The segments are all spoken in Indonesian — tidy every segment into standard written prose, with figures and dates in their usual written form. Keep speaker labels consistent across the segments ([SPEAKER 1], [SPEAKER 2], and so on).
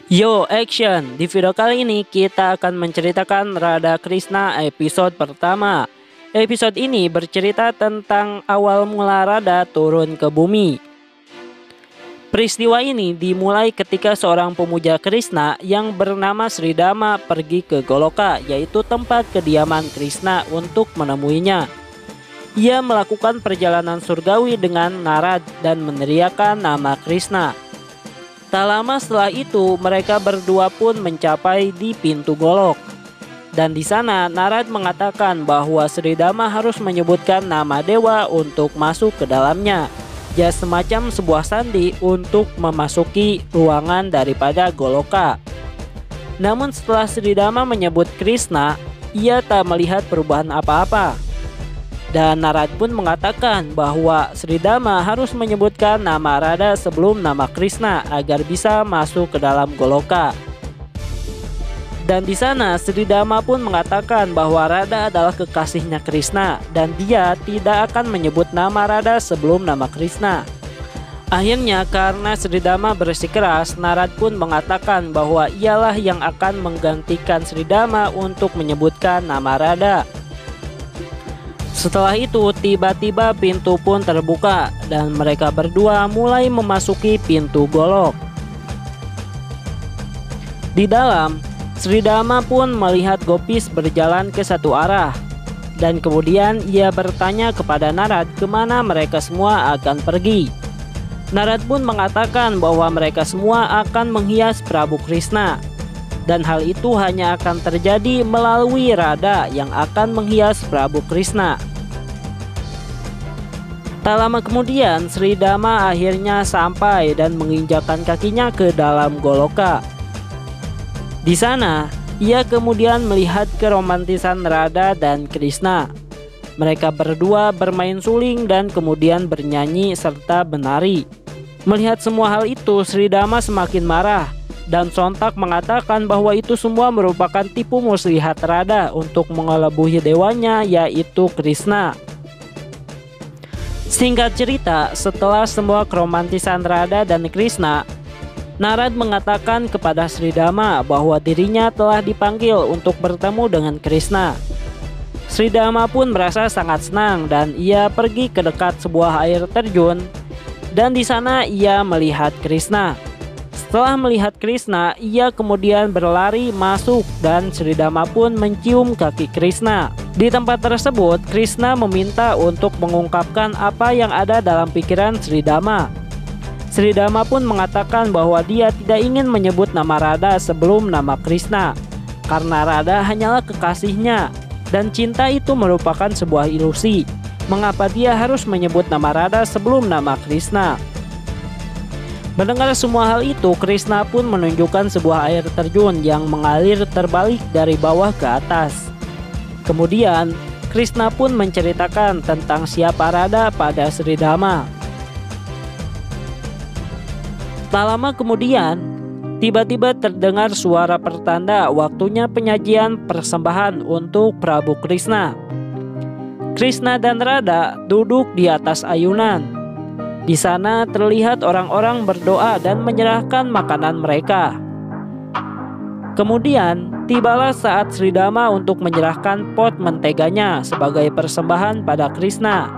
[SPEAKER 1] Yo action! Di video kali ini kita akan menceritakan Radha Krishna episode pertama. Episode ini bercerita tentang awal mula Radha turun ke bumi. Peristiwa ini dimulai ketika seorang pemuja Krishna yang bernama Sridama pergi ke Goloka, yaitu tempat kediaman Krishna, untuk menemuinya. Ia melakukan perjalanan surgawi dengan Narad dan meneriakkan nama Krishna. Tak lama setelah itu, mereka berdua pun mencapai di pintu Golok. Dan di sana Narad mengatakan bahwa Sridama harus menyebutkan nama dewa untuk masuk ke dalamnya. Ya, semacam sebuah sandi untuk memasuki ruangan daripada Goloka. Namun setelah Sridama menyebut Krishna, ia tak melihat perubahan apa-apa. Dan Narad pun mengatakan bahwa Sridama harus menyebutkan nama Radha sebelum nama Krishna agar bisa masuk ke dalam Goloka. Dan di sana Sridama pun mengatakan bahwa Radha adalah kekasihnya Krishna dan dia tidak akan menyebut nama Radha sebelum nama Krishna. Akhirnya karena Sridama bersikeras, Narad pun mengatakan bahwa ialah yang akan menggantikan Sridama untuk menyebutkan nama Radha. Setelah itu tiba-tiba pintu pun terbuka dan mereka berdua mulai memasuki pintu Golok. Di dalam, Sridama pun melihat gopis berjalan ke satu arah. Dan kemudian ia bertanya kepada Narad kemana mereka semua akan pergi. Narad pun mengatakan bahwa mereka semua akan menghias Prabu Krishna. Dan hal itu hanya akan terjadi melalui Radha yang akan menghias Prabu Krishna. Tak lama kemudian Sridama akhirnya sampai dan menginjakkan kakinya ke dalam Goloka. Di sana ia kemudian melihat keromantisan Radha dan Krishna. Mereka berdua bermain suling dan kemudian bernyanyi serta menari. Melihat semua hal itu, Sridama semakin marah dan sontak mengatakan bahwa itu semua merupakan tipu muslihat Radha untuk mengelebuhi dewanya, yaitu Krishna. Singkat cerita, setelah semua keromantisan Radha dan Krishna, Narad mengatakan kepada Sridama bahwa dirinya telah dipanggil untuk bertemu dengan Krishna. Sridama pun merasa sangat senang dan ia pergi ke dekat sebuah air terjun dan di sana ia melihat Krishna. Setelah melihat Krishna, ia kemudian berlari masuk dan Sridama pun mencium kaki Krishna. Di tempat tersebut, Krishna meminta untuk mengungkapkan apa yang ada dalam pikiran Sridama. Sridama pun mengatakan bahwa dia tidak ingin menyebut nama Radha sebelum nama Krishna, karena Radha hanyalah kekasihnya dan cinta itu merupakan sebuah ilusi. Mengapa dia harus menyebut nama Radha sebelum nama Krishna? Mendengar semua hal itu, Krishna pun menunjukkan sebuah air terjun yang mengalir terbalik dari bawah ke atas. Kemudian, Krishna pun menceritakan tentang siapa Radha pada Sridama. Tak lama kemudian, tiba-tiba terdengar suara pertanda waktunya penyajian persembahan untuk Prabu Krishna. Krishna dan Radha duduk di atas ayunan. Di sana terlihat orang-orang berdoa dan menyerahkan makanan mereka. Kemudian tibalah saat Sridama untuk menyerahkan pot menteganya sebagai persembahan pada Krishna.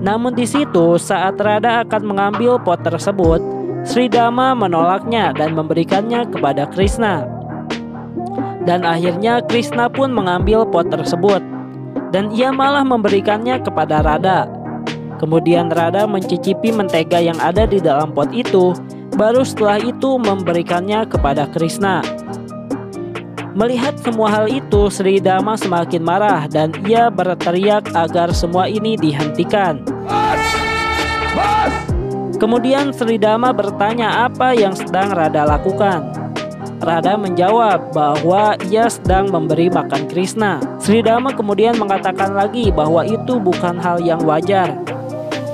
[SPEAKER 1] Namun di situ saat Radha akan mengambil pot tersebut, Sridama menolaknya dan memberikannya kepada Krishna. Dan akhirnya Krishna pun mengambil pot tersebut dan ia malah memberikannya kepada Radha. Kemudian Radha mencicipi mentega yang ada di dalam pot itu, baru setelah itu memberikannya kepada Krishna. Melihat semua hal itu, Sridama semakin marah dan ia berteriak agar semua ini dihentikan. Kemudian Sridama bertanya apa yang sedang Radha lakukan. Radha menjawab bahwa ia sedang memberi makan Krishna. Sridama kemudian mengatakan lagi bahwa itu bukan hal yang wajar.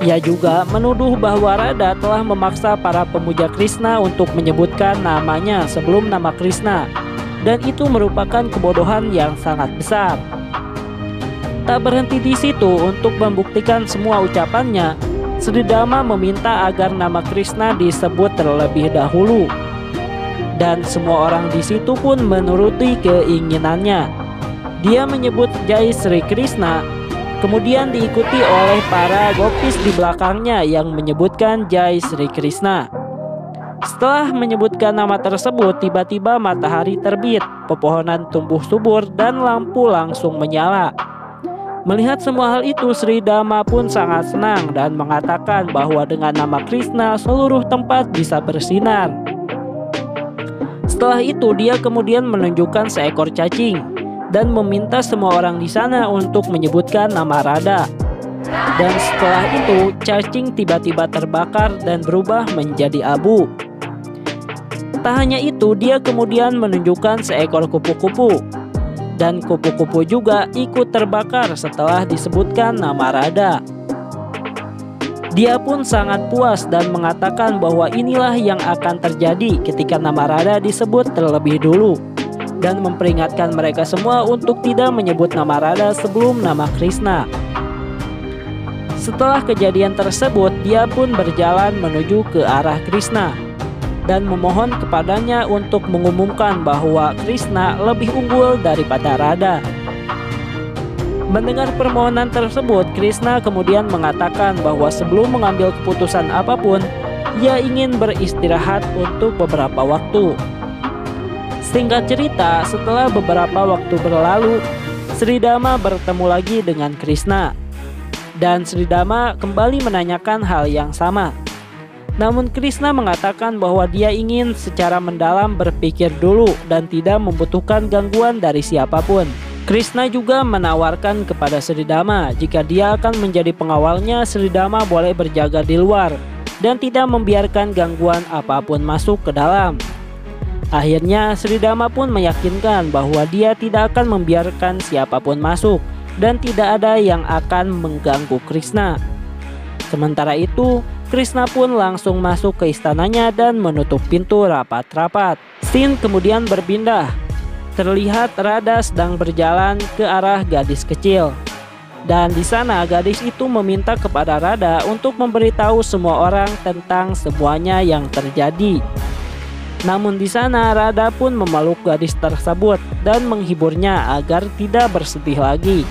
[SPEAKER 1] Ia juga menuduh bahwa Radha telah memaksa para pemuja Krishna untuk menyebutkan namanya sebelum nama Krishna. Dan itu merupakan kebodohan yang sangat besar. Tak berhenti di situ, untuk membuktikan semua ucapannya, Sridama meminta agar nama Krishna disebut terlebih dahulu. dan semua orang di situ pun menuruti keinginannya. Dia menyebut Jai Sri Krishna, kemudian diikuti oleh para gopis di belakangnya yang menyebutkan Jai Sri Krishna. Setelah menyebutkan nama tersebut, tiba-tiba matahari terbit, pepohonan tumbuh subur, dan lampu langsung menyala. Melihat semua hal itu, Sri Dhamma pun sangat senang dan mengatakan bahwa dengan nama Krishna seluruh tempat bisa bersinar. Setelah itu, dia kemudian menunjukkan seekor cacing dan meminta semua orang di sana untuk menyebutkan nama Radha. Dan setelah itu, cacing tiba-tiba terbakar dan berubah menjadi abu. Tak hanya itu, dia kemudian menunjukkan seekor kupu-kupu. Dan kupu-kupu juga ikut terbakar setelah disebutkan nama Radha. Dia pun sangat puas dan mengatakan bahwa inilah yang akan terjadi ketika nama Radha disebut terlebih dulu, dan memperingatkan mereka semua untuk tidak menyebut nama Radha sebelum nama Krishna. Setelah kejadian tersebut, dia pun berjalan menuju ke arah Krishna dan memohon kepadanya untuk mengumumkan bahwa Krishna lebih unggul daripada Radha. Mendengar permohonan tersebut, Krishna kemudian mengatakan bahwa sebelum mengambil keputusan apapun, ia ingin beristirahat untuk beberapa waktu. Singkat cerita, setelah beberapa waktu berlalu, Sri Dhamma bertemu lagi dengan Krishna. Dan Sri Dhamma kembali menanyakan hal yang sama. Namun Krishna mengatakan bahwa dia ingin secara mendalam berpikir dulu dan tidak membutuhkan gangguan dari siapapun. Krishna juga menawarkan kepada Sri Dhamma jika dia akan menjadi pengawalnya, Sri Dhamma boleh berjaga di luar dan tidak membiarkan gangguan apapun masuk ke dalam. Akhirnya Sri Dhamma pun meyakinkan bahwa dia tidak akan membiarkan siapapun masuk dan tidak ada yang akan mengganggu Krishna. Sementara itu, Krishna pun langsung masuk ke istananya dan menutup pintu rapat-rapat. Scene kemudian berpindah. Terlihat Radha sedang berjalan ke arah gadis kecil. Dan di sana gadis itu meminta kepada Radha untuk memberitahu semua orang tentang semuanya yang terjadi. Namun di sana Radha pun memeluk gadis tersebut dan menghiburnya agar tidak bersedih lagi.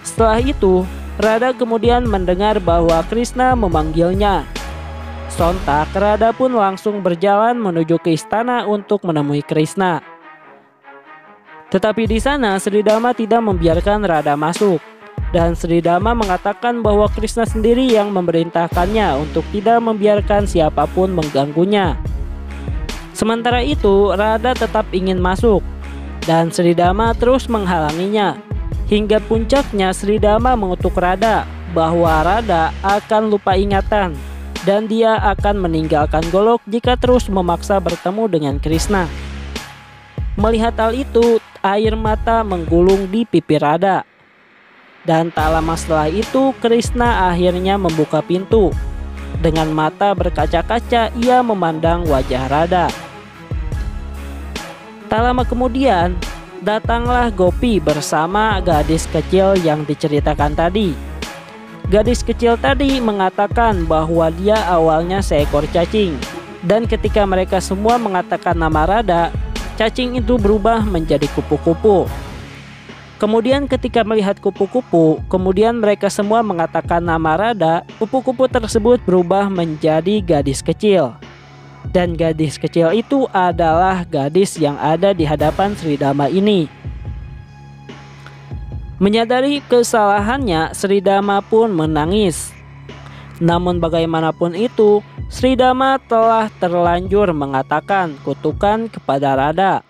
[SPEAKER 1] Setelah itu, Radha kemudian mendengar bahwa Krishna memanggilnya. Sontak, Radha pun langsung berjalan menuju ke istana untuk menemui Krishna. Tetapi di sana Sri Dhamma tidak membiarkan Radha masuk. Dan Sri Dhamma mengatakan bahwa Krishna sendiri yang memerintahkannya untuk tidak membiarkan siapapun mengganggunya. Sementara itu, Radha tetap ingin masuk, dan Sri Dhamma terus menghalanginya. Hingga puncaknya Sri Dhamma mengutuk Radha bahwa Radha akan lupa ingatan dan dia akan meninggalkan Golok jika terus memaksa bertemu dengan Krishna. Melihat hal itu, air mata menggulung di pipi Radha. Dan tak lama setelah itu, Krishna akhirnya membuka pintu. Dengan mata berkaca-kaca, ia memandang wajah Radha. Tak lama kemudian, datanglah Gopi bersama gadis kecil yang diceritakan tadi. Gadis kecil tadi mengatakan bahwa dia awalnya seekor cacing. Dan ketika mereka semua mengatakan nama Radha, cacing itu berubah menjadi kupu-kupu. Kemudian ketika melihat kupu-kupu, kemudian mereka semua mengatakan nama Radha, kupu-kupu tersebut berubah menjadi gadis kecil. Dan gadis kecil itu adalah gadis yang ada di hadapan Sri Dhamma ini. Menyadari kesalahannya, Sri Dhamma pun menangis. Namun bagaimanapun itu, Sri Dhamma telah terlanjur mengatakan kutukan kepada Radha.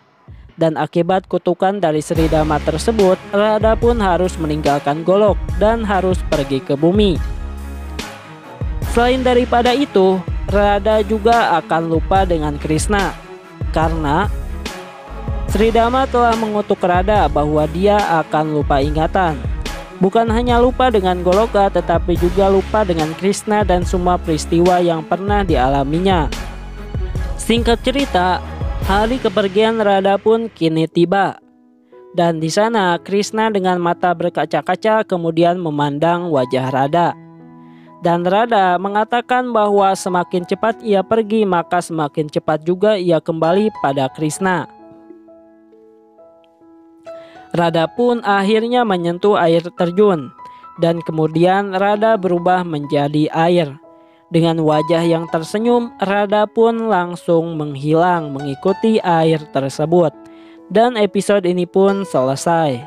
[SPEAKER 1] Dan akibat kutukan dari Sri Dhamma tersebut, Radha pun harus meninggalkan Golok dan harus pergi ke bumi. Selain daripada itu, Radha juga akan lupa dengan Krishna karena Sri Dhamma telah mengutuk Radha bahwa dia akan lupa ingatan. Bukan hanya lupa dengan Goloka, tetapi juga lupa dengan Krishna dan semua peristiwa yang pernah dialaminya. Singkat cerita, hari kepergian Radha pun kini tiba. Dan di sana Krishna dengan mata berkaca-kaca kemudian memandang wajah Radha. Dan Radha mengatakan bahwa semakin cepat ia pergi maka semakin cepat juga ia kembali pada Krishna. Radha pun akhirnya menyentuh air terjun dan kemudian Radha berubah menjadi air. Dengan wajah yang tersenyum, Radha pun langsung menghilang mengikuti air tersebut. Dan episode ini pun selesai.